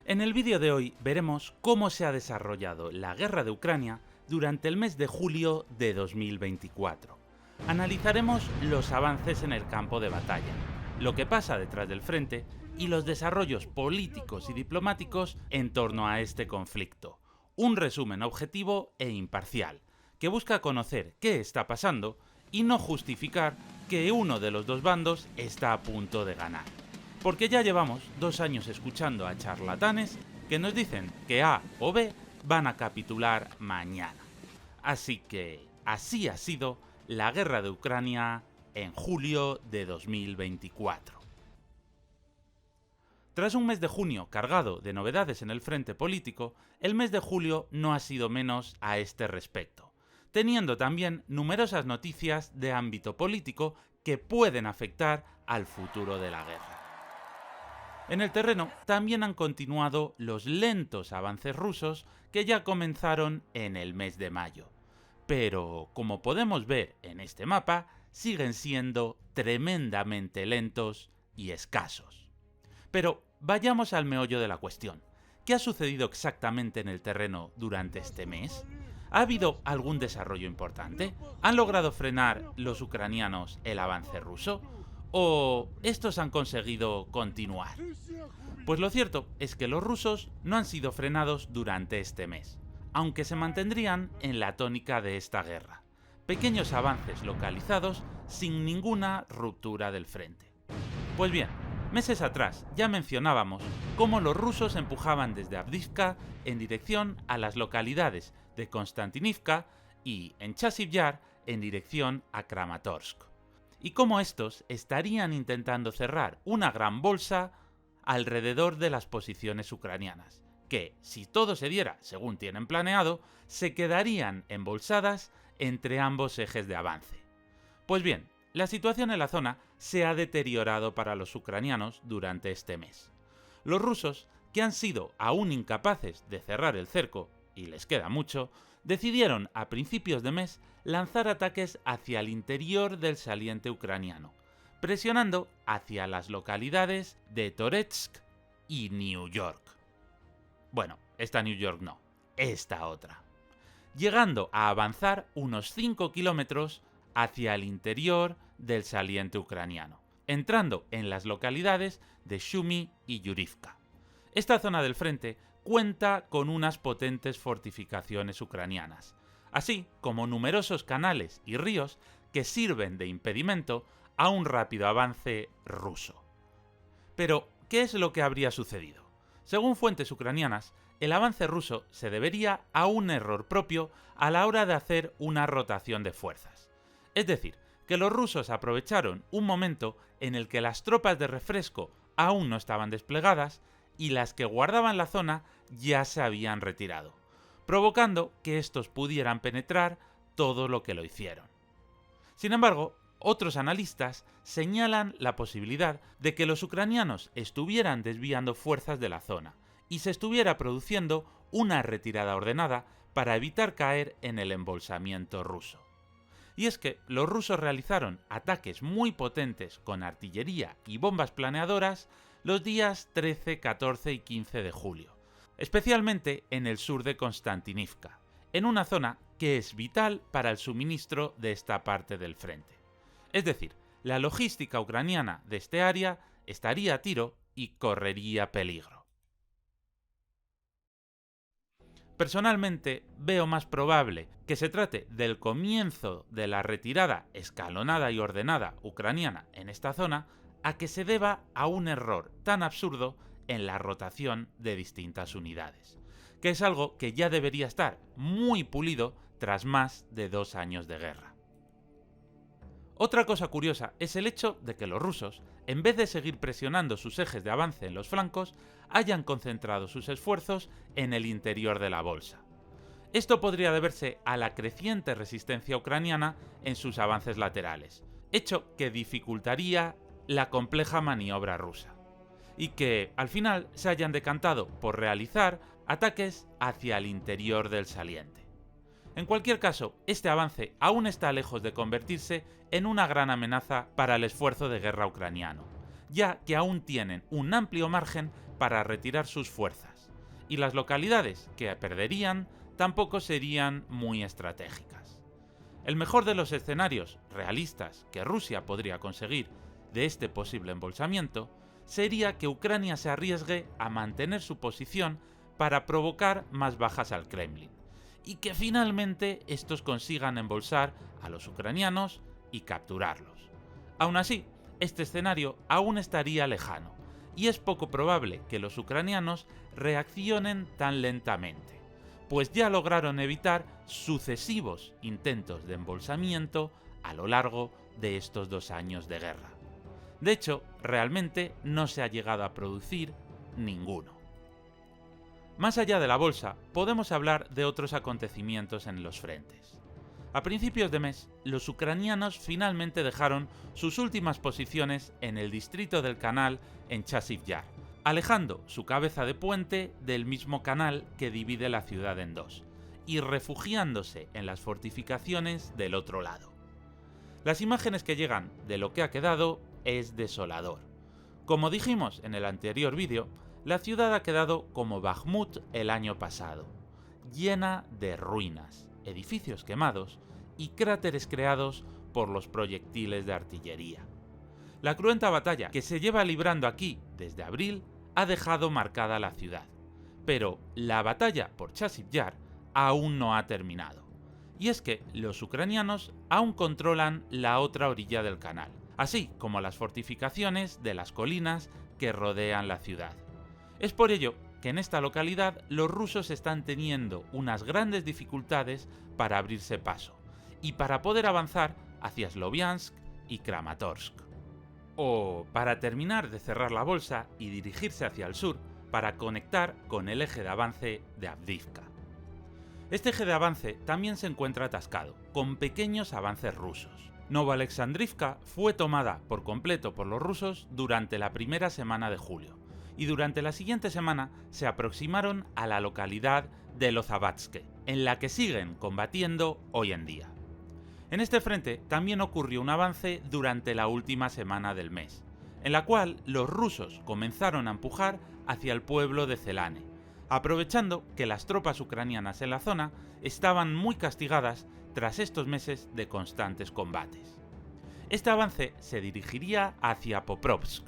En el vídeo de hoy veremos cómo se ha desarrollado la guerra de Ucrania durante el mes de julio de 2024. Analizaremos los avances en el campo de batalla, lo que pasa detrás del frente y los desarrollos políticos y diplomáticos en torno a este conflicto. Un resumen objetivo e imparcial, que busca conocer qué está pasando y no justificar que uno de los dos bandos está a punto de ganar. Porque ya llevamos 2 años escuchando a charlatanes que nos dicen que A o B van a capitular mañana. Así que así ha sido la guerra de Ucrania en julio de 2024. Tras un mes de junio cargado de novedades en el frente político, el mes de julio no ha sido menos a este respecto, teniendo también numerosas noticias de ámbito político que pueden afectar al futuro de la guerra. En el terreno también han continuado los lentos avances rusos que ya comenzaron en el mes de mayo. Pero, como podemos ver en este mapa, siguen siendo tremendamente lentos y escasos. Pero vayamos al meollo de la cuestión. ¿Qué ha sucedido exactamente en el terreno durante este mes? ¿Ha habido algún desarrollo importante? ¿Han logrado frenar los ucranianos el avance ruso? ¿O estos han conseguido continuar? Pues lo cierto es que los rusos no han sido frenados durante este mes, aunque se mantendrían en la tónica de esta guerra. Pequeños avances localizados sin ninguna ruptura del frente. Pues bien, meses atrás ya mencionábamos cómo los rusos empujaban desde Avdiivka en dirección a las localidades de Konstantinivka y en Chasiv Yar en dirección a Kramatorsk. Y cómo estos estarían intentando cerrar una gran bolsa alrededor de las posiciones ucranianas, que, si todo se diera según tienen planeado, se quedarían embolsadas entre ambos ejes de avance. Pues bien, la situación en la zona se ha deteriorado para los ucranianos durante este mes. Los rusos, que han sido aún incapaces de cerrar el cerco, y les queda mucho, decidieron a principios de mes lanzar ataques hacia el interior del saliente ucraniano, presionando hacia las localidades de Toretsk y New York. Bueno, esta New York no, esta otra. Llegando a avanzar unos 5 kilómetros hacia el interior del saliente ucraniano, entrando en las localidades de Sumy y Yurivka. Esta zona del frente cuenta con unas potentes fortificaciones ucranianas, así como numerosos canales y ríos que sirven de impedimento a un rápido avance ruso. Pero, ¿qué es lo que habría sucedido? Según fuentes ucranianas, el avance ruso se debería a un error propio a la hora de hacer una rotación de fuerzas. Es decir, que los rusos aprovecharon un momento en el que las tropas de refresco aún no estaban desplegadas y las que guardaban la zona ya se habían retirado, provocando que estos pudieran penetrar todo lo que lo hicieron. Sin embargo, otros analistas señalan la posibilidad de que los ucranianos estuvieran desviando fuerzas de la zona y se estuviera produciendo una retirada ordenada para evitar caer en el embolsamiento ruso. Y es que los rusos realizaron ataques muy potentes con artillería y bombas planeadoras los días 13, 14 y 15 de julio, especialmente en el sur de Konstantinivka, en una zona que es vital para el suministro de esta parte del frente. Es decir, la logística ucraniana de este área estaría a tiro y correría peligro. Personalmente, veo más probable que se trate del comienzo de la retirada escalonada y ordenada ucraniana en esta zona a que se deba a un error tan absurdo en la rotación de distintas unidades, que es algo que ya debería estar muy pulido tras más de 2 años de guerra. Otra cosa curiosa es el hecho de que los rusos, en vez de seguir presionando sus ejes de avance en los flancos, hayan concentrado sus esfuerzos en el interior de la bolsa. Esto podría deberse a la creciente resistencia ucraniana en sus avances laterales, hecho que dificultaría la compleja maniobra rusa, y que al final se hayan decantado por realizar ataques hacia el interior del saliente. En cualquier caso, este avance aún está lejos de convertirse en una gran amenaza para el esfuerzo de guerra ucraniano, ya que aún tienen un amplio margen para retirar sus fuerzas, y las localidades que perderían tampoco serían muy estratégicas. El mejor de los escenarios realistas que Rusia podría conseguir de este posible embolsamiento sería que Ucrania se arriesgue a mantener su posición para provocar más bajas al Kremlin, y que finalmente estos consigan embolsar a los ucranianos y capturarlos. Aún así, este escenario aún estaría lejano, y es poco probable que los ucranianos reaccionen tan lentamente, pues ya lograron evitar sucesivos intentos de embolsamiento a lo largo de estos 2 años de guerra. De hecho, realmente no se ha llegado a producir ninguno. Más allá de la bolsa, podemos hablar de otros acontecimientos en los frentes. A principios de mes, los ucranianos finalmente dejaron sus últimas posiciones en el distrito del canal en Chasiv Yar, alejando su cabeza de puente del mismo canal que divide la ciudad en dos, y refugiándose en las fortificaciones del otro lado. Las imágenes que llegan de lo que ha quedado es desolador. Como dijimos en el anterior vídeo, la ciudad ha quedado como Bakhmut el año pasado, llena de ruinas, edificios quemados y cráteres creados por los proyectiles de artillería. La cruenta batalla que se lleva librando aquí desde abril ha dejado marcada la ciudad, pero la batalla por Chasiv Yar aún no ha terminado. Y es que los ucranianos aún controlan la otra orilla del canal, así como las fortificaciones de las colinas que rodean la ciudad. Es por ello que en esta localidad los rusos están teniendo unas grandes dificultades para abrirse paso y para poder avanzar hacia Sloviansk y Kramatorsk. O para terminar de cerrar la bolsa y dirigirse hacia el sur para conectar con el eje de avance de Avdiivka. Este eje de avance también se encuentra atascado, con pequeños avances rusos. Novoalexandrivka fue tomada por completo por los rusos durante la primera semana de julio, y durante la siguiente semana se aproximaron a la localidad de Lozavatske, en la que siguen combatiendo hoy en día. En este frente también ocurrió un avance durante la última semana del mes, en la cual los rusos comenzaron a empujar hacia el pueblo de Zelane, aprovechando que las tropas ucranianas en la zona estaban muy castigadas tras estos meses de constantes combates. Este avance se dirigiría hacia Poprovsk,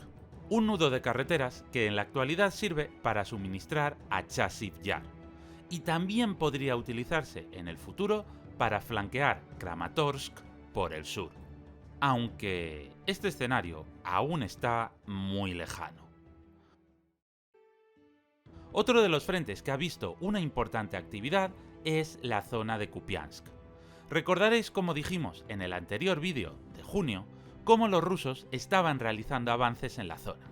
un nudo de carreteras que en la actualidad sirve para suministrar a Chasiv Yar, y también podría utilizarse en el futuro para flanquear Kramatorsk por el sur, aunque este escenario aún está muy lejano. Otro de los frentes que ha visto una importante actividad es la zona de Kupiansk. Recordaréis, como dijimos en el anterior vídeo de junio, cómo los rusos estaban realizando avances en la zona.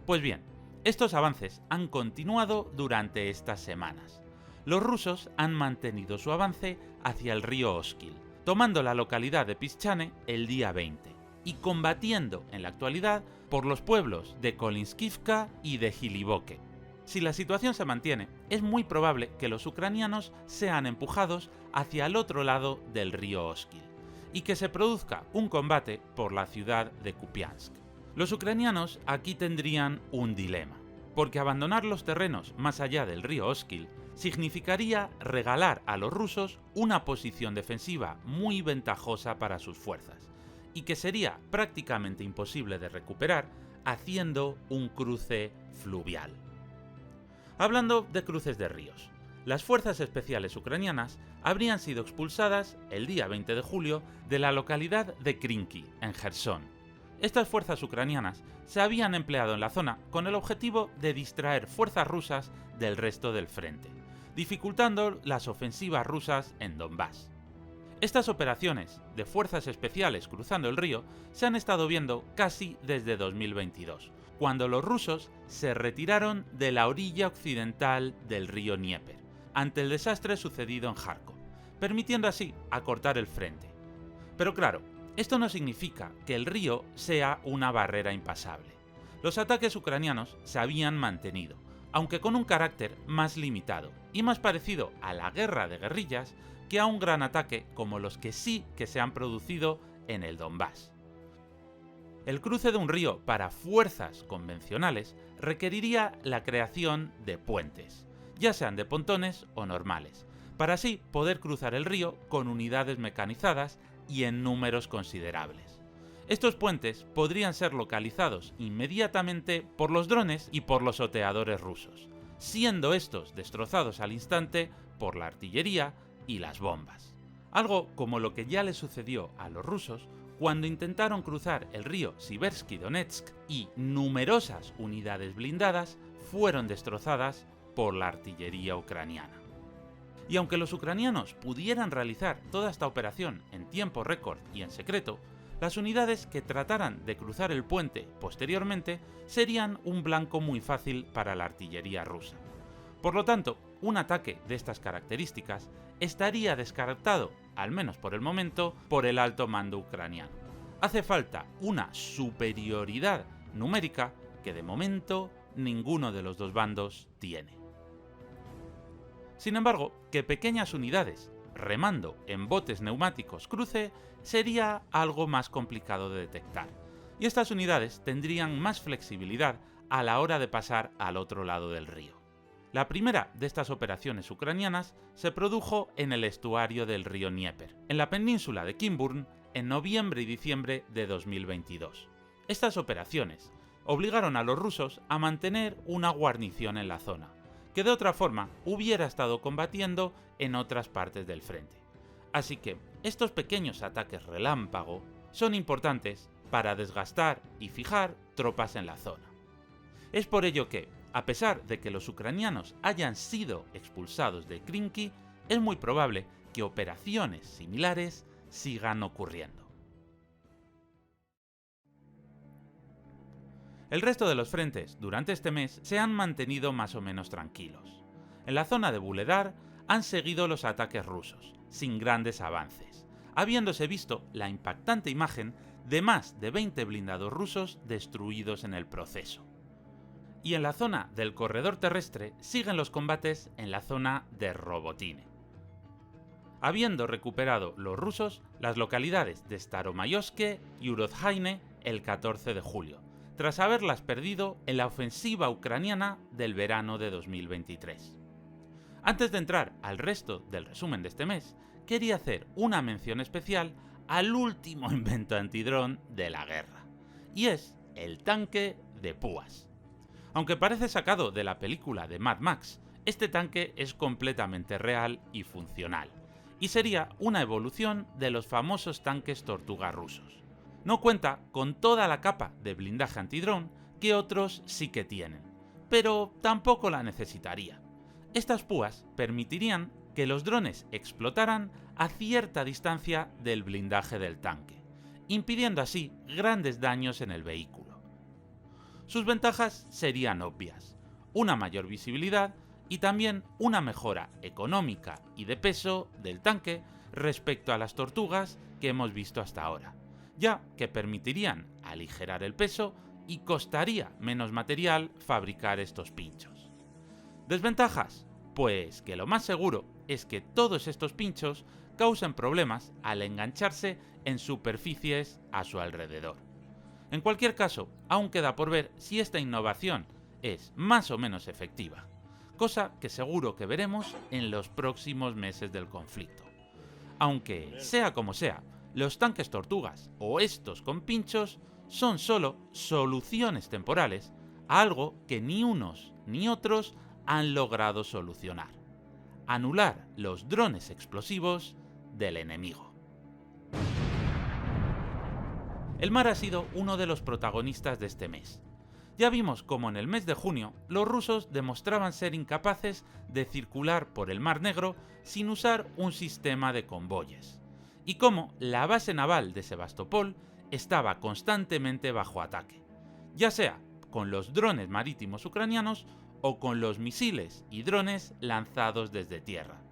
Pues bien, estos avances han continuado durante estas semanas. Los rusos han mantenido su avance hacia el río Oskil, tomando la localidad de Pischane el día 20, y combatiendo en la actualidad por los pueblos de Kolinskivka y de Giliboke. Si la situación se mantiene, es muy probable que los ucranianos sean empujados hacia el otro lado del río Oskil, y que se produzca un combate por la ciudad de Kupiansk. Los ucranianos aquí tendrían un dilema, porque abandonar los terrenos más allá del río Oskil significaría regalar a los rusos una posición defensiva muy ventajosa para sus fuerzas, y que sería prácticamente imposible de recuperar haciendo un cruce fluvial. Hablando de cruces de ríos, las fuerzas especiales ucranianas habrían sido expulsadas el día 20 de julio de la localidad de Krinky, en Jersón. Estas fuerzas ucranianas se habían empleado en la zona con el objetivo de distraer fuerzas rusas del resto del frente, dificultando las ofensivas rusas en Donbass. Estas operaciones de fuerzas especiales cruzando el río se han estado viendo casi desde 2022, cuando los rusos se retiraron de la orilla occidental del río Dnieper, ante el desastre sucedido en Kharkov, permitiendo así acortar el frente. Pero claro, esto no significa que el río sea una barrera impasable. Los ataques ucranianos se habían mantenido, aunque con un carácter más limitado y más parecido a la guerra de guerrillas que a un gran ataque como los que sí que se han producido en el Donbass. El cruce de un río para fuerzas convencionales requeriría la creación de puentes, ya sean de pontones o normales, para así poder cruzar el río con unidades mecanizadas y en números considerables. Estos puentes podrían ser localizados inmediatamente por los drones y por los oteadores rusos, siendo estos destrozados al instante por la artillería y las bombas. Algo como lo que ya le sucedió a los rusos cuando intentaron cruzar el río Siversky-Donetsk y numerosas unidades blindadas fueron destrozadas por la artillería ucraniana. Y aunque los ucranianos pudieran realizar toda esta operación en tiempo récord y en secreto, las unidades que trataran de cruzar el puente posteriormente serían un blanco muy fácil para la artillería rusa. Por lo tanto, un ataque de estas características estaría descartado, al menos por el momento, por el alto mando ucraniano. Hace falta una superioridad numérica que de momento ninguno de los dos bandos tiene. Sin embargo, que pequeñas unidades remando en botes neumáticos cruce sería algo más complicado de detectar, y estas unidades tendrían más flexibilidad a la hora de pasar al otro lado del río. La primera de estas operaciones ucranianas se produjo en el estuario del río Dnieper, en la península de Kimburn, en noviembre y diciembre de 2022. Estas operaciones obligaron a los rusos a mantener una guarnición en la zona, que de otra forma hubiera estado combatiendo en otras partes del frente. Así que estos pequeños ataques relámpago son importantes para desgastar y fijar tropas en la zona. Es por ello que, a pesar de que los ucranianos hayan sido expulsados de Krinky, es muy probable que operaciones similares sigan ocurriendo. El resto de los frentes durante este mes se han mantenido más o menos tranquilos. En la zona de Vuhledar han seguido los ataques rusos, sin grandes avances, habiéndose visto la impactante imagen de más de 20 blindados rusos destruidos en el proceso. Y en la zona del corredor terrestre siguen los combates en la zona de Robotine, habiendo recuperado los rusos las localidades de Staromayoske y Urozhaine el 14 de julio, tras haberlas perdido en la ofensiva ucraniana del verano de 2023. Antes de entrar al resto del resumen de este mes, quería hacer una mención especial al último invento antidrón de la guerra, y es el tanque de púas. Aunque parece sacado de la película de Mad Max, este tanque es completamente real y funcional, y sería una evolución de los famosos tanques Tortuga rusos. No cuenta con toda la capa de blindaje antidrón que otros sí que tienen, pero tampoco la necesitaría. Estas púas permitirían que los drones explotaran a cierta distancia del blindaje del tanque, impidiendo así grandes daños en el vehículo. Sus ventajas serían obvias: una mayor visibilidad y también una mejora económica y de peso del tanque respecto a las tortugas que hemos visto hasta ahora, ya que permitirían aligerar el peso y costaría menos material fabricar estos pinchos. ¿Desventajas? Pues que lo más seguro es que todos estos pinchos causen problemas al engancharse en superficies a su alrededor. En cualquier caso, aún queda por ver si esta innovación es más o menos efectiva, cosa que seguro que veremos en los próximos meses del conflicto. Aunque, sea como sea, los tanques tortugas o estos con pinchos son solo soluciones temporales a algo que ni unos ni otros han logrado solucionar: anular los drones explosivos del enemigo. El mar ha sido uno de los protagonistas de este mes. Ya vimos cómo en el mes de junio los rusos demostraban ser incapaces de circular por el Mar Negro sin usar un sistema de convoyes, y cómo la base naval de Sebastopol estaba constantemente bajo ataque, ya sea con los drones marítimos ucranianos o con los misiles y drones lanzados desde tierra,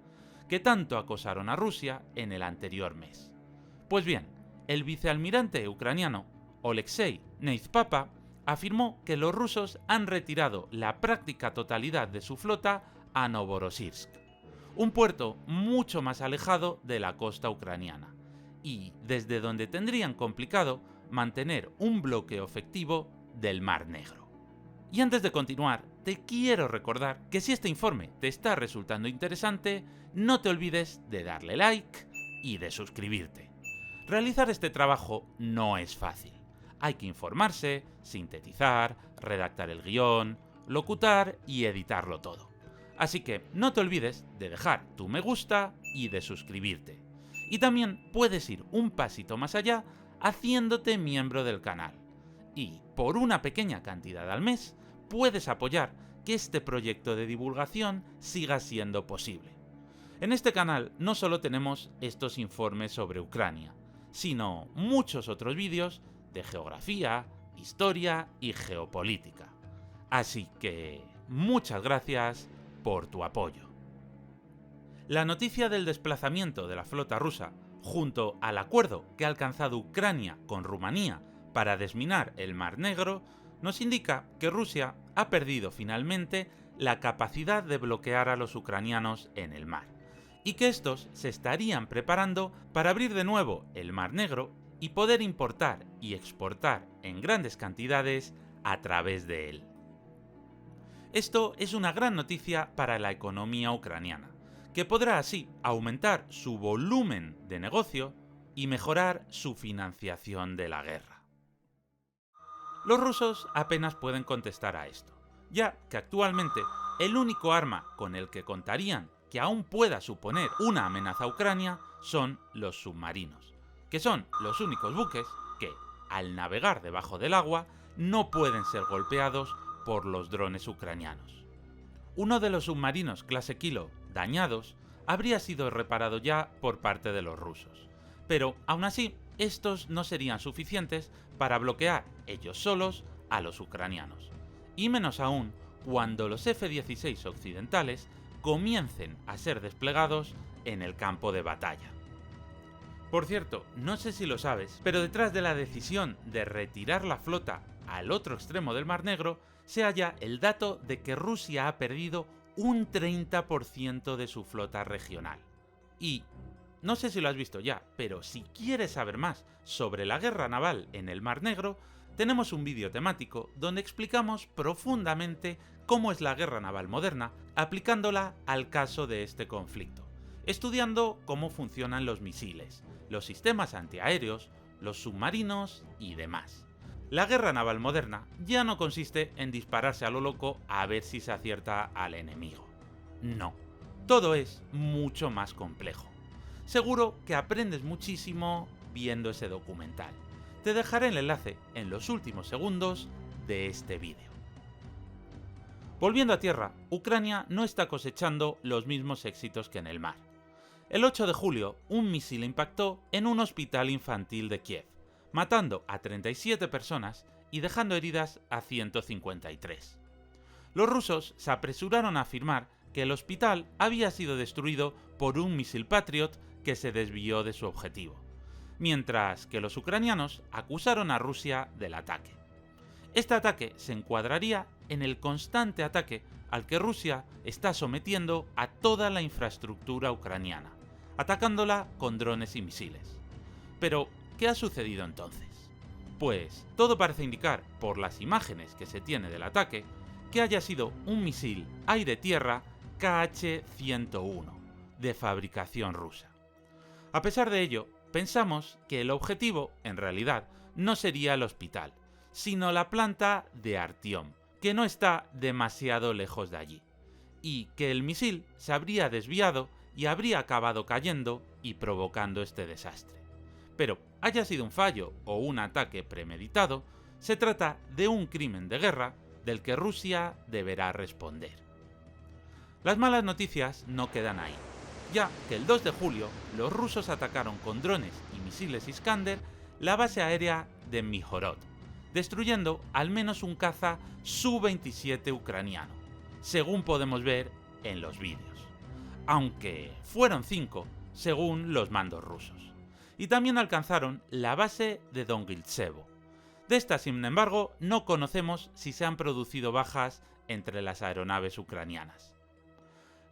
que tanto acosaron a Rusia en el anterior mes. Pues bien, el vicealmirante ucraniano Oleksiy Neizpapa afirmó que los rusos han retirado la práctica totalidad de su flota a Novorossiysk, un puerto mucho más alejado de la costa ucraniana, y desde donde tendrían complicado mantener un bloqueo efectivo del Mar Negro. Y antes de continuar, te quiero recordar que si este informe te está resultando interesante, no te olvides de darle like y de suscribirte. Realizar este trabajo no es fácil. Hay que informarse, sintetizar, redactar el guión, locutar y editarlo todo. Así que no te olvides de dejar tu me gusta y de suscribirte. Y también puedes ir un pasito más allá haciéndote miembro del canal. Y por una pequeña cantidad al mes, puedes apoyar que este proyecto de divulgación siga siendo posible. En este canal no solo tenemos estos informes sobre Ucrania, sino muchos otros vídeos de geografía, historia y geopolítica. Así que muchas gracias por tu apoyo. La noticia del desplazamiento de la flota rusa, junto al acuerdo que ha alcanzado Ucrania con Rumanía para desminar el Mar Negro, nos indica que Rusia ha perdido finalmente la capacidad de bloquear a los ucranianos en el mar, y que estos se estarían preparando para abrir de nuevo el Mar Negro y poder importar y exportar en grandes cantidades a través de él. Esto es una gran noticia para la economía ucraniana, que podrá así aumentar su volumen de negocio y mejorar su financiación de la guerra. Los rusos apenas pueden contestar a esto, ya que actualmente el único arma con el que contarían que aún pueda suponer una amenaza a Ucrania son los submarinos, que son los únicos buques que, al navegar debajo del agua, no pueden ser golpeados por los drones ucranianos. Uno de los submarinos clase Kilo dañados habría sido reparado ya por parte de los rusos, pero aún así estos no serían suficientes para bloquear ellos solos a los ucranianos, y menos aún cuando los F-16 occidentales comiencen a ser desplegados en el campo de batalla. Por cierto, no sé si lo sabes, pero detrás de la decisión de retirar la flota al otro extremo del Mar Negro se halla el dato de que Rusia ha perdido un 30% de su flota regional. Y no sé si lo has visto ya, pero si quieres saber más sobre la guerra naval en el Mar Negro, tenemos un vídeo temático donde explicamos profundamente cómo es la guerra naval moderna, aplicándola al caso de este conflicto, estudiando cómo funcionan los misiles, los sistemas antiaéreos, los submarinos y demás. La guerra naval moderna ya no consiste en dispararse a lo loco a ver si se acierta al enemigo. No, todo es mucho más complejo. Seguro que aprendes muchísimo viendo ese documental. Te dejaré el enlace en los últimos segundos de este vídeo. Volviendo a tierra, Ucrania no está cosechando los mismos éxitos que en el mar. El 8 de julio, un misil impactó en un hospital infantil de Kiev, matando a 37 personas y dejando heridas a 153. Los rusos se apresuraron a afirmar que el hospital había sido destruido por un misil Patriot que se desvió de su objetivo, mientras que los ucranianos acusaron a Rusia del ataque. Este ataque se encuadraría en el constante ataque al que Rusia está sometiendo a toda la infraestructura ucraniana, atacándola con drones y misiles. Pero, ¿qué ha sucedido entonces? Pues todo parece indicar, por las imágenes que se tiene del ataque, que haya sido un misil aire-tierra Kh-101, de fabricación rusa. A pesar de ello, pensamos que el objetivo, en realidad, no sería el hospital, sino la planta de Artyom, que no está demasiado lejos de allí, y que el misil se habría desviado y habría acabado cayendo y provocando este desastre. Pero, haya sido un fallo o un ataque premeditado, se trata de un crimen de guerra del que Rusia deberá responder. Las malas noticias no quedan ahí, ya que el 2 de julio los rusos atacaron con drones y misiles Iskander la base aérea de Mihorod, destruyendo al menos un caza Su-27 ucraniano, según podemos ver en los vídeos, aunque fueron 5 según los mandos rusos. Y también alcanzaron la base de Dongiltsevo. De esta, sin embargo, no conocemos si se han producido bajas entre las aeronaves ucranianas.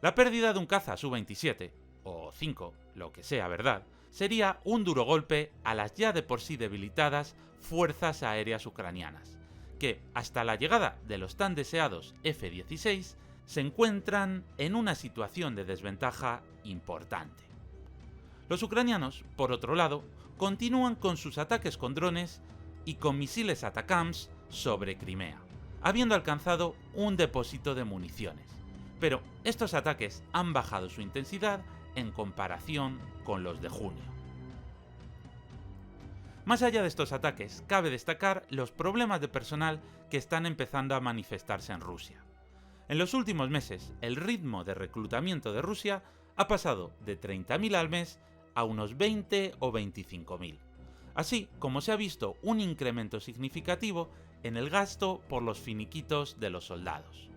La pérdida de un caza Su-27, o 5, lo que sea, ¿verdad?, sería un duro golpe a las ya de por sí debilitadas fuerzas aéreas ucranianas, que hasta la llegada de los tan deseados F-16 se encuentran en una situación de desventaja importante. Los ucranianos, por otro lado, continúan con sus ataques con drones y con misiles ATACMS sobre Crimea, habiendo alcanzado un depósito de municiones. Pero estos ataques han bajado su intensidad en comparación con los de junio. Más allá de estos ataques, cabe destacar los problemas de personal que están empezando a manifestarse en Rusia. En los últimos meses, el ritmo de reclutamiento de Rusia ha pasado de 30.000 al mes a unos 20 o 25.000, así como se ha visto un incremento significativo en el gasto por los finiquitos de los soldados.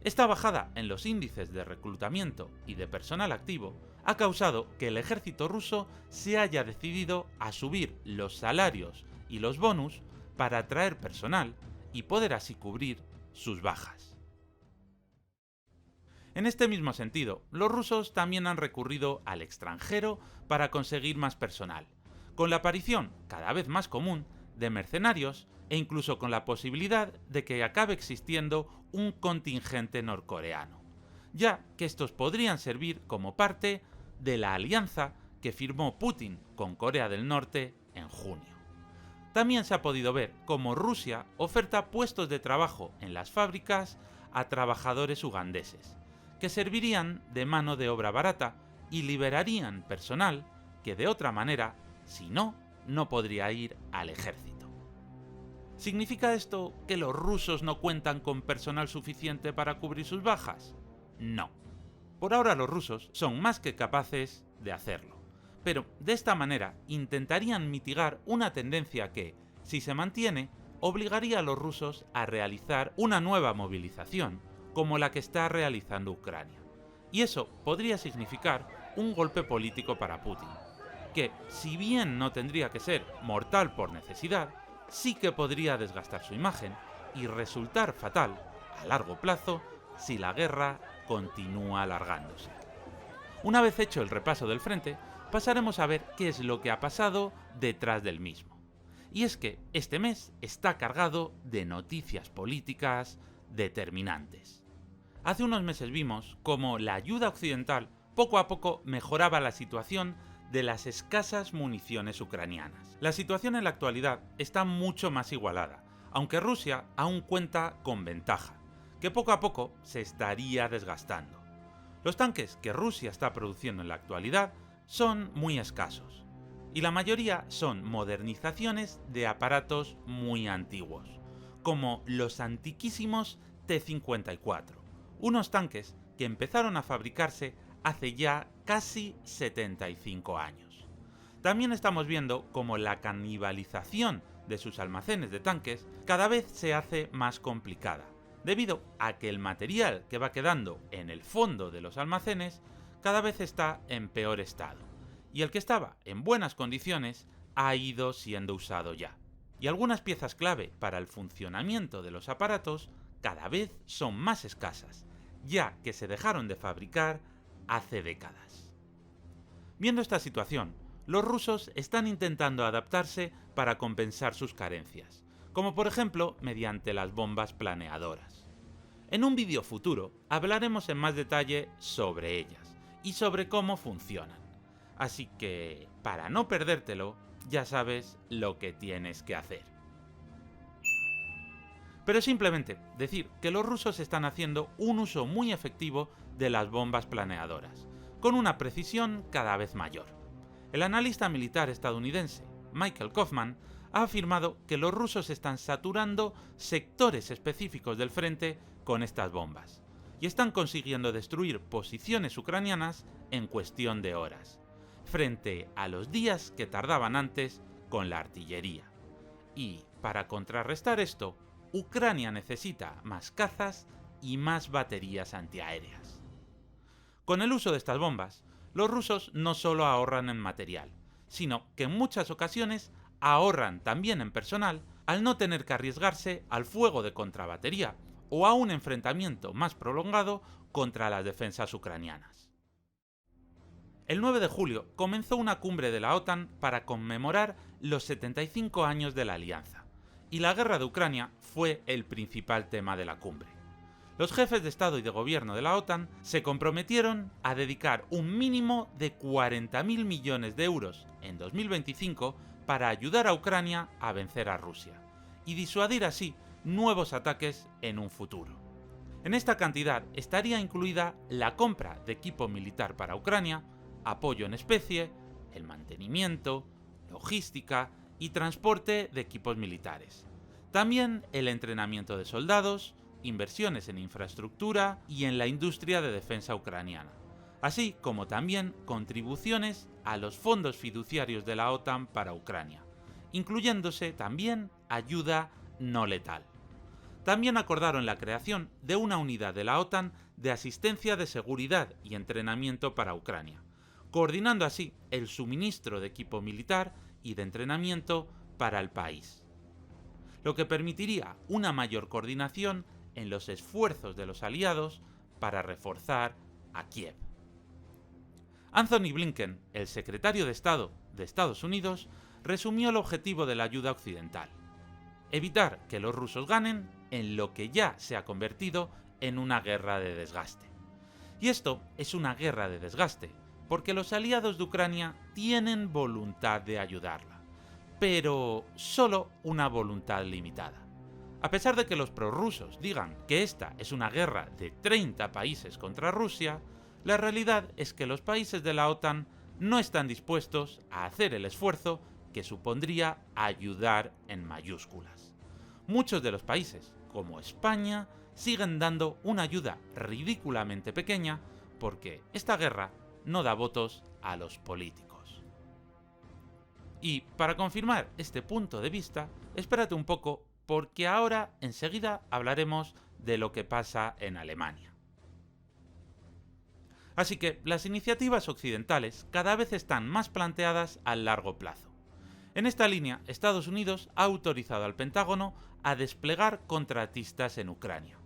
Esta bajada en los índices de reclutamiento y de personal activo ha causado que el ejército ruso se haya decidido a subir los salarios y los bonus para atraer personal y poder así cubrir sus bajas. En este mismo sentido, los rusos también han recurrido al extranjero para conseguir más personal, con la aparición cada vez más común de mercenarios e incluso con la posibilidad de que acabe existiendo un contingente norcoreano, ya que estos podrían servir como parte de la alianza que firmó Putin con Corea del Norte en junio. También se ha podido ver cómo Rusia oferta puestos de trabajo en las fábricas a trabajadores ugandeses, que servirían de mano de obra barata y liberarían personal que de otra manera, si no, no podría ir al ejército. ¿Significa esto que los rusos no cuentan con personal suficiente para cubrir sus bajas? No. Por ahora los rusos son más que capaces de hacerlo, pero de esta manera intentarían mitigar una tendencia que, si se mantiene, obligaría a los rusos a realizar una nueva movilización, como la que está realizando Ucrania. Y eso podría significar un golpe político para Putin, que, si bien no tendría que ser mortal por necesidad, sí que podría desgastar su imagen y resultar fatal, a largo plazo, si la guerra continúa alargándose. Una vez hecho el repaso del frente, pasaremos a ver qué es lo que ha pasado detrás del mismo. Y es que este mes está cargado de noticias políticas determinantes. Hace unos meses vimos cómo la ayuda occidental poco a poco mejoraba la situación de las escasas municiones ucranianas. La situación en la actualidad está mucho más igualada, aunque Rusia aún cuenta con ventaja, que poco a poco se estaría desgastando. Los tanques que Rusia está produciendo en la actualidad son muy escasos, y la mayoría son modernizaciones de aparatos muy antiguos, como los antiquísimos T-54, unos tanques que empezaron a fabricarse hace ya casi 75 años. También estamos viendo cómo la canibalización de sus almacenes de tanques cada vez se hace más complicada, debido a que el material que va quedando en el fondo de los almacenes cada vez está en peor estado, y el que estaba en buenas condiciones ha ido siendo usado ya. Y algunas piezas clave para el funcionamiento de los aparatos cada vez son más escasas, ya que se dejaron de fabricar hace décadas. Viendo esta situación, los rusos están intentando adaptarse para compensar sus carencias, como por ejemplo mediante las bombas planeadoras. En un vídeo futuro hablaremos en más detalle sobre ellas y sobre cómo funcionan. Así que, para no perdértelo, ya sabes lo que tienes que hacer. Pero simplemente decir que los rusos están haciendo un uso muy efectivo de las bombas planeadoras, con una precisión cada vez mayor. El analista militar estadounidense Michael Kaufman ha afirmado que los rusos están saturando sectores específicos del frente con estas bombas, y están consiguiendo destruir posiciones ucranianas en cuestión de horas, frente a los días que tardaban antes con la artillería. Y, para contrarrestar esto, Ucrania necesita más cazas y más baterías antiaéreas. Con el uso de estas bombas, los rusos no solo ahorran en material, sino que en muchas ocasiones ahorran también en personal al no tener que arriesgarse al fuego de contrabatería o a un enfrentamiento más prolongado contra las defensas ucranianas. El 9 de julio comenzó una cumbre de la OTAN para conmemorar los 75 años de la alianza, y la guerra de Ucrania fue el principal tema de la cumbre. Los jefes de Estado y de Gobierno de la OTAN se comprometieron a dedicar un mínimo de 40.000 millones de euros en 2025 para ayudar a Ucrania a vencer a Rusia, y disuadir así nuevos ataques en un futuro. En esta cantidad estaría incluida la compra de equipo militar para Ucrania, apoyo en especie, el mantenimiento, logística y transporte de equipos militares. También el entrenamiento de soldados, inversiones en infraestructura y en la industria de defensa ucraniana, así como también contribuciones a los fondos fiduciarios de la OTAN para Ucrania, incluyéndose también ayuda no letal. También acordaron la creación de una unidad de la OTAN de asistencia de seguridad y entrenamiento para Ucrania, coordinando así el suministro de equipo militar y de entrenamiento para el país, lo que permitiría una mayor coordinación en los esfuerzos de los aliados para reforzar a Kiev. Anthony Blinken, el secretario de Estado de Estados Unidos, resumió el objetivo de la ayuda occidental: evitar que los rusos ganen en lo que ya se ha convertido en una guerra de desgaste. Y esto es una guerra de desgaste, porque los aliados de Ucrania tienen voluntad de ayudarla, pero solo una voluntad limitada. A pesar de que los prorrusos digan que esta es una guerra de 30 países contra Rusia, la realidad es que los países de la OTAN no están dispuestos a hacer el esfuerzo que supondría ayudar en mayúsculas. Muchos de los países, como España, siguen dando una ayuda ridículamente pequeña porque esta guerra no da votos a los políticos. Y para confirmar este punto de vista, espérate un poco, porque ahora enseguida hablaremos de lo que pasa en Alemania. Así que las iniciativas occidentales cada vez están más planteadas a largo plazo. En esta línea, Estados Unidos ha autorizado al Pentágono a desplegar contratistas en Ucrania.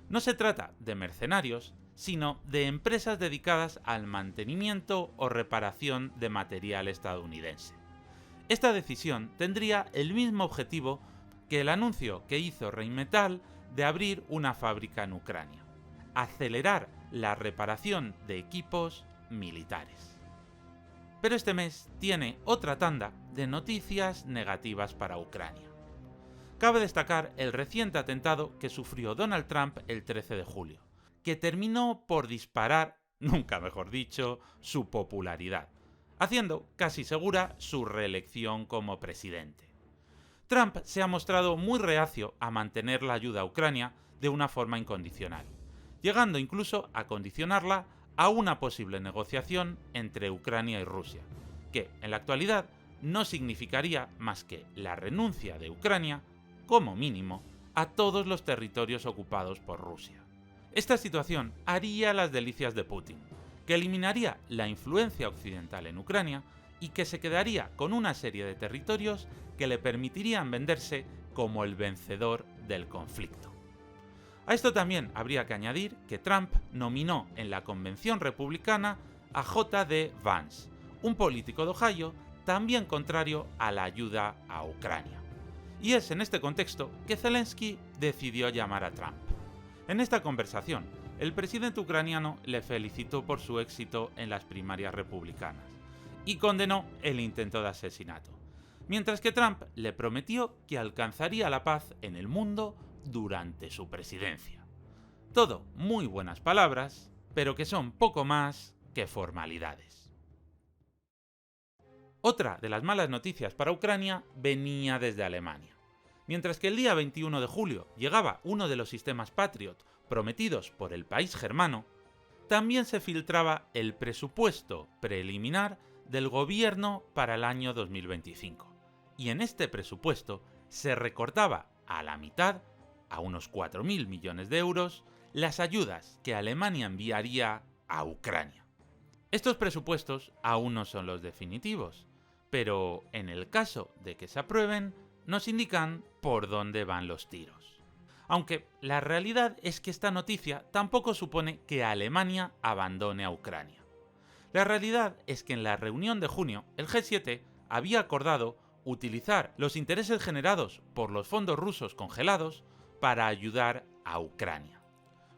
No se trata de mercenarios, sino de empresas dedicadas al mantenimiento o reparación de material estadounidense. Esta decisión tendría el mismo objetivo que el anuncio que hizo Rheinmetall de abrir una fábrica en Ucrania: acelerar la reparación de equipos militares. Pero este mes tiene otra tanda de noticias negativas para Ucrania. Cabe destacar el reciente atentado que sufrió Donald Trump el 13 de julio, que terminó por disparar, nunca mejor dicho, su popularidad, haciendo casi segura su reelección como presidente. Trump se ha mostrado muy reacio a mantener la ayuda a Ucrania de una forma incondicional, llegando incluso a condicionarla a una posible negociación entre Ucrania y Rusia, que en la actualidad no significaría más que la renuncia de Ucrania, como mínimo, a todos los territorios ocupados por Rusia. Esta situación haría las delicias de Putin, que eliminaría la influencia occidental en Ucrania y que se quedaría con una serie de territorios que le permitirían venderse como el vencedor del conflicto. A esto también habría que añadir que Trump nominó en la convención republicana a J.D. Vance, un político de Ohio también contrario a la ayuda a Ucrania. Y es en este contexto que Zelensky decidió llamar a Trump. En esta conversación, el presidente ucraniano le felicitó por su éxito en las primarias republicanas y condenó el intento de asesinato, mientras que Trump le prometió que alcanzaría la paz en el mundo durante su presidencia. Todo muy buenas palabras, pero que son poco más que formalidades. Otra de las malas noticias para Ucrania venía desde Alemania. Mientras que el día 21 de julio llegaba uno de los sistemas Patriot prometidos por el país germano, también se filtraba el presupuesto preliminar del gobierno para el año 2025. Y en este presupuesto se recortaba a la mitad, a unos 4.000 millones de euros, las ayudas que Alemania enviaría a Ucrania. Estos presupuestos aún no son los definitivos, pero en el caso de que se aprueben, nos indican por dónde van los tiros. Aunque la realidad es que esta noticia tampoco supone que Alemania abandone a Ucrania. La realidad es que en la reunión de junio, el G7 había acordado utilizar los intereses generados por los fondos rusos congelados para ayudar a Ucrania.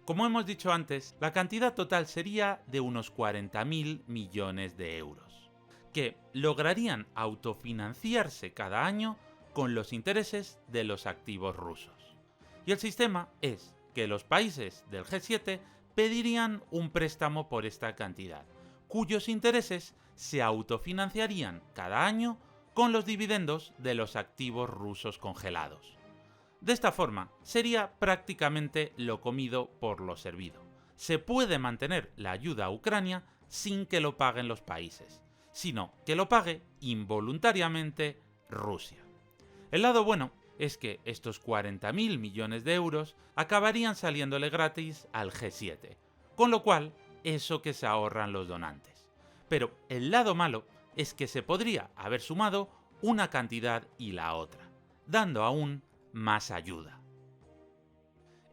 Como hemos dicho antes, la cantidad total sería de unos 40.000 millones de euros, que lograrían autofinanciarse cada año con los intereses de los activos rusos. Y el sistema es que los países del G7 pedirían un préstamo por esta cantidad, cuyos intereses se autofinanciarían cada año con los dividendos de los activos rusos congelados. De esta forma, sería prácticamente lo comido por lo servido. Se puede mantener la ayuda a Ucrania sin que lo paguen los países, sino que lo pague involuntariamente Rusia. El lado bueno es que estos 40.000 millones de euros acabarían saliéndole gratis al G7, con lo cual eso que se ahorran los donantes. Pero el lado malo es que se podría haber sumado una cantidad y la otra, dando aún más ayuda.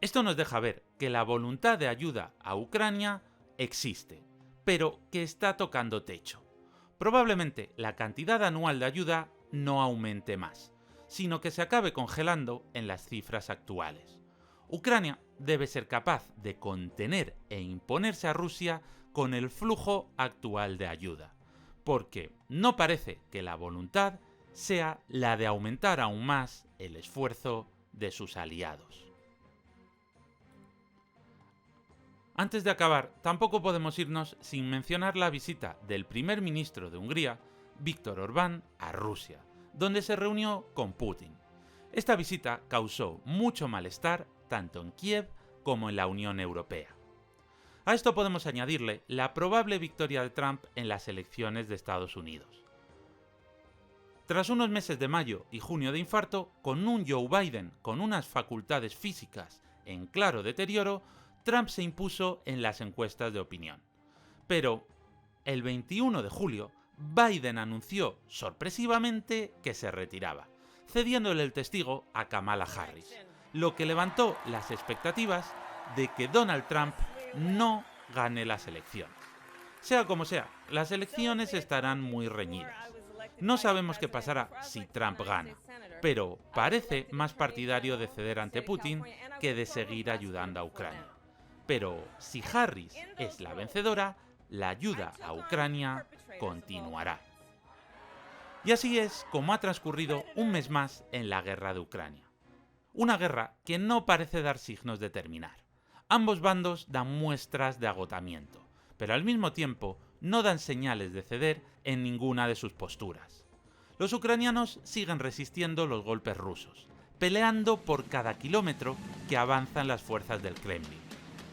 Esto nos deja ver que la voluntad de ayuda a Ucrania existe, pero que está tocando techo. Probablemente la cantidad anual de ayuda no aumente más, sino que se acabe congelando en las cifras actuales. Ucrania debe ser capaz de contener e imponerse a Rusia con el flujo actual de ayuda, porque no parece que la voluntad sea la de aumentar aún más el esfuerzo de sus aliados. Antes de acabar, tampoco podemos irnos sin mencionar la visita del primer ministro de Hungría, Viktor Orbán, a Rusia, donde se reunió con Putin. Esta visita causó mucho malestar tanto en Kiev como en la Unión Europea. A esto podemos añadirle la probable victoria de Trump en las elecciones de Estados Unidos. Tras unos meses de mayo y junio de infarto, con un Joe Biden con unas facultades físicas en claro deterioro, Trump se impuso en las encuestas de opinión. Pero el 21 de julio, Biden anunció sorpresivamente que se retiraba, cediéndole el testigo a Kamala Harris, lo que levantó las expectativas de que Donald Trump no gane las elecciones. Sea como sea, las elecciones estarán muy reñidas. No sabemos qué pasará si Trump gana, pero parece más partidario de ceder ante Putin que de seguir ayudando a Ucrania. Pero si Harris es la vencedora, la ayuda a Ucrania continuará. Y así es como ha transcurrido un mes más en la guerra de Ucrania. Una guerra que no parece dar signos de terminar. Ambos bandos dan muestras de agotamiento, pero al mismo tiempo no dan señales de ceder en ninguna de sus posturas. Los ucranianos siguen resistiendo los golpes rusos, peleando por cada kilómetro que avanzan las fuerzas del Kremlin,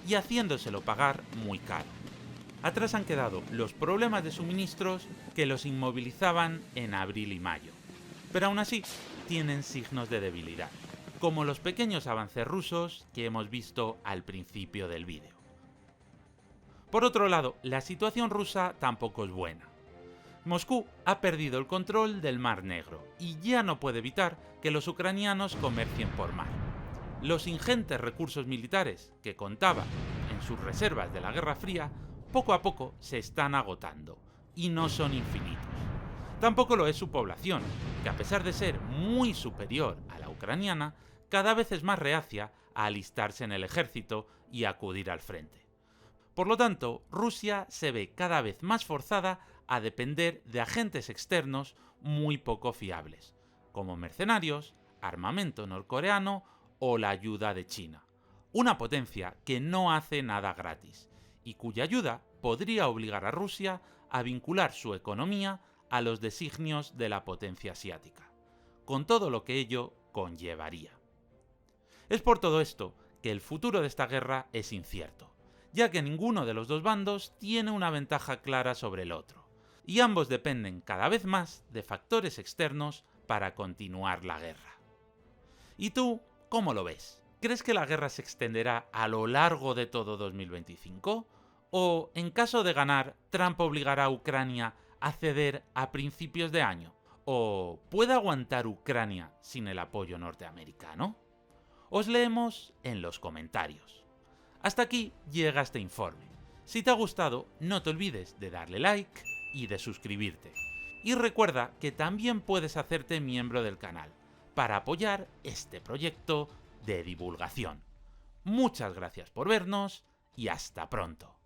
y haciéndoselo pagar muy caro. Atrás han quedado los problemas de suministros que los inmovilizaban en abril y mayo, pero aún así tienen signos de debilidad, como los pequeños avances rusos que hemos visto al principio del vídeo. Por otro lado, la situación rusa tampoco es buena. Moscú ha perdido el control del Mar Negro y ya no puede evitar que los ucranianos comercien por mar. Los ingentes recursos militares que contaba en sus reservas de la Guerra Fría poco a poco se están agotando y no son infinitos. Tampoco lo es su población, que a pesar de ser muy superior a la ucraniana, cada vez es más reacia a alistarse en el ejército y acudir al frente. Por lo tanto, Rusia se ve cada vez más forzada a depender de agentes externos muy poco fiables, como mercenarios, armamento norcoreano o la ayuda de China, una potencia que no hace nada gratis y cuya ayuda podría obligar a Rusia a vincular su economía a los designios de la potencia asiática, con todo lo que ello conllevaría. Es por todo esto que el futuro de esta guerra es incierto, ya que ninguno de los dos bandos tiene una ventaja clara sobre el otro, y ambos dependen cada vez más de factores externos para continuar la guerra. ¿Y tú cómo lo ves? ¿Crees que la guerra se extenderá a lo largo de todo 2025? ¿O, en caso de ganar, Trump obligará a Ucrania a ceder a principios de año? ¿O puede aguantar Ucrania sin el apoyo norteamericano? Os leemos en los comentarios. Hasta aquí llega este informe. Si te ha gustado, no te olvides de darle like y de suscribirte. Y recuerda que también puedes hacerte miembro del canal para apoyar este proyecto de divulgación. Muchas gracias por vernos y hasta pronto.